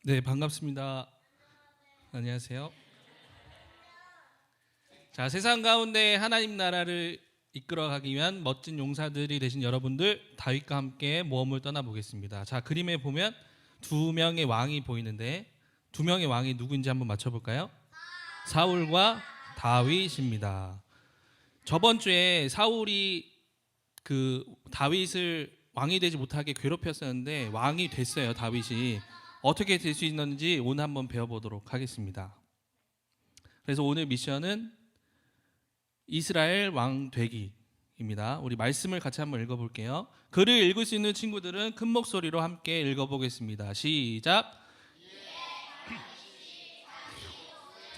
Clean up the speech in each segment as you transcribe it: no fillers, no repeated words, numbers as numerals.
네, 반갑습니다. 안녕하세요. 자, 세상 가운데 하나님 나라를 이끌어가기 위한 멋진 용사들이 되신 여러분들, 다윗과 함께 모험을 떠나보겠습니다. 자, 그림에 보면 두 명의 왕이 보이는데 두 명의 왕이 누구인지 한번 맞춰볼까요? 사울과 다윗입니다. 저번 주에 사울이 다윗을 왕이 되지 못하게 괴롭혔었는데 왕이 됐어요. 다윗이 어떻게 될 수 있는지 오늘 한번 배워보도록 하겠습니다. 그래서 오늘 미션은 이스라엘 왕 되기입니다. 우리 말씀을 같이 한번 읽어볼게요. 글을 읽을 수 있는 친구들은 큰 목소리로 함께 읽어보겠습니다. 시작.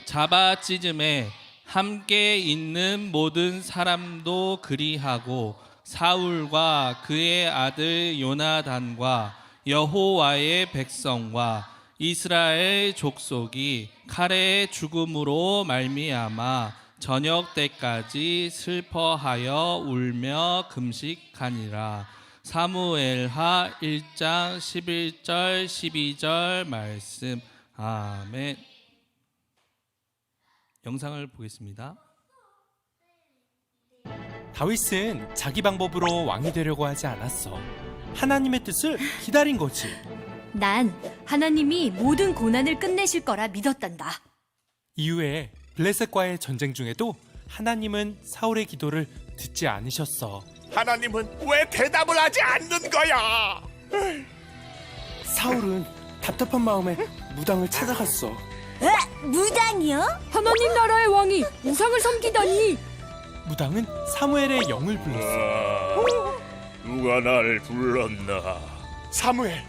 잡아찢음에 함께 있는 모든 사람도 그리하고 사울과 그의 아들 요나단과 여호와의 백성과 이스라엘 족속이 칼의 죽음으로 말미암아 저녁 때까지 슬퍼하여 울며 금식하니라. 사무엘하 1장 11절 12절 말씀. 아멘. 영상을 보겠습니다. 다윗은 자기 방법으로 왕이 되려고 하지 않았어. 하나님의 뜻을 기다린 거지. 난 하나님이 모든 고난을 끝내실 거라 믿었단다. 이후에 블레셋과의 전쟁 중에도 하나님은 사울의 기도를 듣지 않으셨어. 하나님은 왜 대답을 하지 않는 거야? 사울은 답답한 마음에 무당을 찾아갔어. 무당이요? 하나님 나라의 왕이 우상을 섬기다니. 무당은 사무엘의 영을 불렀어. 누가 날 불렀나? 사무엘,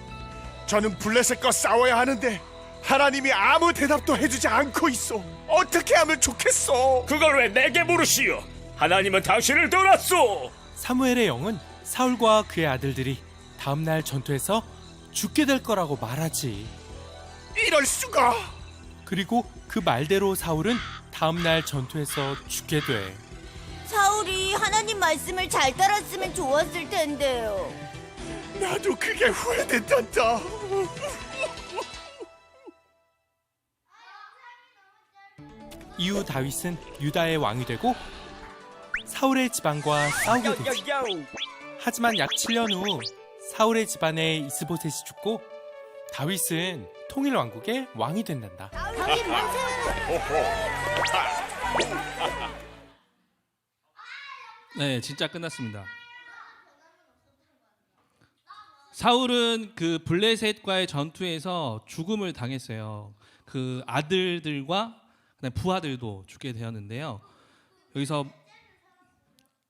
저는 블레셋과 싸워야 하는데 하나님이 아무 대답도 해주지 않고 있어. 어떻게 하면 좋겠어? 그걸 왜 내게 물으시오? 하나님은 당신을 떠났소. 사무엘의 영은 사울과 그의 아들들이 다음날 전투에서 죽게 될 거라고 말하지. 이럴 수가! 그리고 그 말대로 사울은 다음날 전투에서 죽게 돼. 사울이 하나님 말씀을 잘 따랐으면 좋았을 텐데요. 나도 그게 후회된단다. 이후 다윗은 유다의 왕이 되고 사울의 집안과 싸우게 되지. 하지만 약 7년 후 사울의 집안에 이스보셋이 죽고 다윗은 통일 왕국의 왕이 된단다. 네, 진짜 끝났습니다. 사울은 그 블레셋과의 전투에서 죽음을 당했어요. 그 아들들과 그다음에 부하들도 죽게 되었는데요. 여기서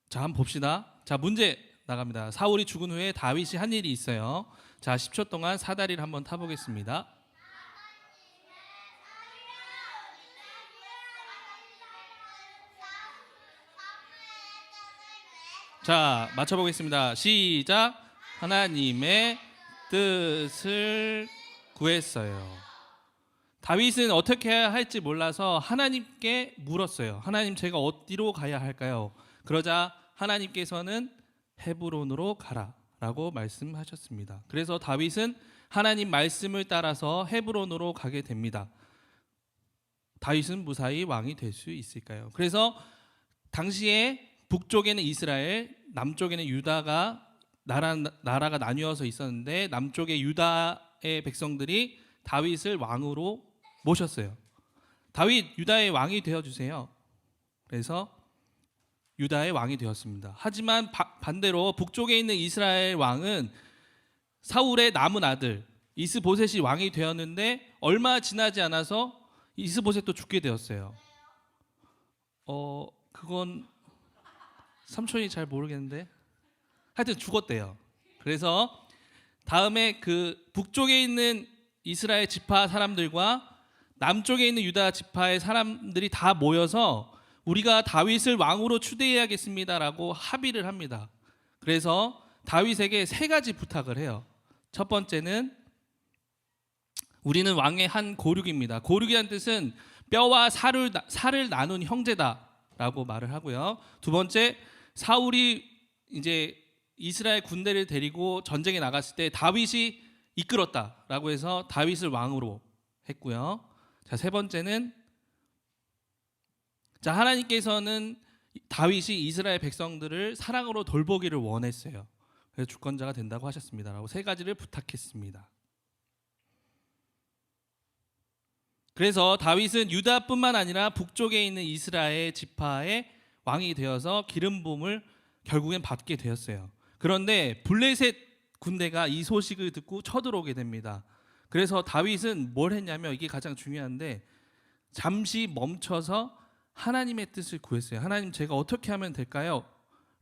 자, 한번 봅시다. 자, 문제 나갑니다. 사울이 죽은 후에 다윗이 한 일이 있어요. 자, 10초 동안 사다리를 한번 타보겠습니다. 자, 맞춰보겠습니다. 시작. 하나님의 뜻을 구했어요. 다윗은 어떻게 해야 할지 몰라서 하나님께 물었어요. 하나님, 제가 어디로 가야 할까요? 그러자 하나님께서는 헤브론으로 가라 라고 말씀하셨습니다. 그래서 다윗은 하나님 말씀을 따라서 헤브론으로 가게 됩니다. 다윗은 무사히 왕이 될 수 있을까요? 그래서 당시에 북쪽에는 이스라엘, 남쪽에는 유다가 나라가 나뉘어서 있었는데 남쪽의 유다의 백성들이 다윗을 왕으로 모셨어요. 다윗, 유다의 왕이 되어주세요. 그래서 유다의 왕이 되었습니다. 하지만 반대로 북쪽에 있는 이스라엘 왕은 사울의 남은 아들 이스보셋이 왕이 되었는데 얼마 지나지 않아서 이스보셋도 죽게 되었어요. 그건 삼촌이 잘 모르겠는데 하여튼 죽었대요. 그래서 다음에 그 북쪽에 있는 이스라엘 지파 사람들과 남쪽에 있는 유다 지파의 사람들이 다 모여서 우리가 다윗을 왕으로 추대해야겠습니다라고 합의를 합니다. 그래서 다윗에게 세 가지 부탁을 해요. 첫 번째는 우리는 왕의 한 고륙입니다. 고륙이라는 뜻은 뼈와 살을 나눈 형제다라고 말을 하고요. 두 번째, 사울이 이제 이스라엘 군대를 데리고 전쟁에 나갔을 때 다윗이 이끌었다라고 해서 다윗을 왕으로 했고요. 자, 세 번째는 하나님께서는 다윗이 이스라엘 백성들을 사랑으로 돌보기를 원했어요. 그래서 주권자가 된다고 하셨습니다라고 세 가지를 부탁했습니다. 그래서 다윗은 유다뿐만 아니라 북쪽에 있는 이스라엘 지파의 왕이 되어서 기름 부음을 결국엔 받게 되었어요. 그런데 블레셋 군대가 이 소식을 듣고 쳐들어오게 됩니다. 그래서 다윗은 뭘 했냐면, 이게 가장 중요한데, 잠시 멈춰서 하나님의 뜻을 구했어요. 하나님, 제가 어떻게 하면 될까요?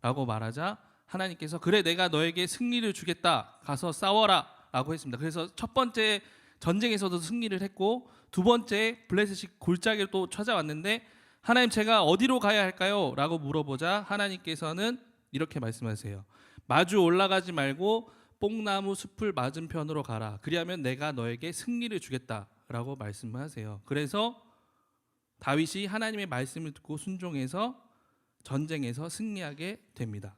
라고 말하자 하나님께서 그래, 내가 너에게 승리를 주겠다, 가서 싸워라 라고 했습니다. 그래서 첫 번째 전쟁에서도 승리를 했고, 두 번째 블레셋이 골짜기를 또 찾아왔는데, 하나님, 제가 어디로 가야 할까요? 라고 물어보자 하나님께서는 이렇게 말씀하세요. 마주 올라가지 말고 뽕나무 숲을 맞은편으로 가라. 그리하면 내가 너에게 승리를 주겠다 라고 말씀하세요. 그래서 다윗이 하나님의 말씀을 듣고 순종해서 전쟁에서 승리하게 됩니다.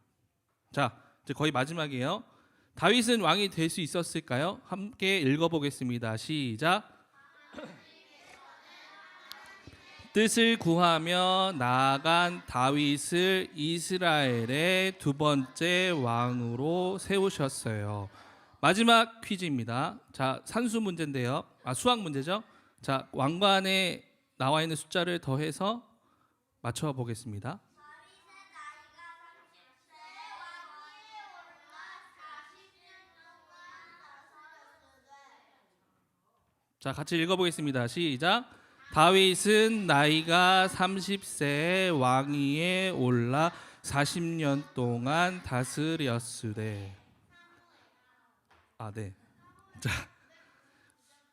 자, 이제 거의 마지막이에요. 다윗은 왕이 될 수 있었을까요? 함께 읽어보겠습니다. 시작. 뜻을 구하며 나아간 다윗을 이스라엘의 두 번째 왕으로 세우셨어요. 마지막 퀴즈입니다. 자, 산수 문제인데요. 수학 문제죠. 자, 왕관에 나와 있는 숫자를 더해서 맞춰 보겠습니다. 자, 같이 읽어보겠습니다. 시작. 다윗은 나이가 30세에 왕위에 올라 40년 동안 다스렸으되. 네. 자,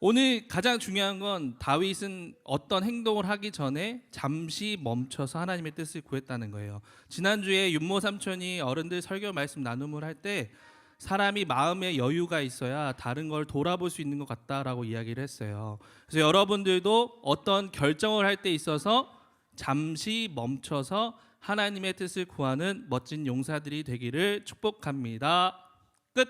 오늘 가장 중요한 건 다윗은 어떤 행동을 하기 전에 잠시 멈춰서 하나님의 뜻을 구했다는 거예요. 지난주에 윤모 삼촌이 어른들 설교 말씀 나눔을 할 때 사람이 마음에 여유가 있어야 다른 걸 돌아볼 수 있는 것 같다라고 이야기를 했어요. 그래서 여러분들도 어떤 결정을 할 때 있어서 잠시 멈춰서 하나님의 뜻을 구하는 멋진 용사들이 되기를 축복합니다. 끝.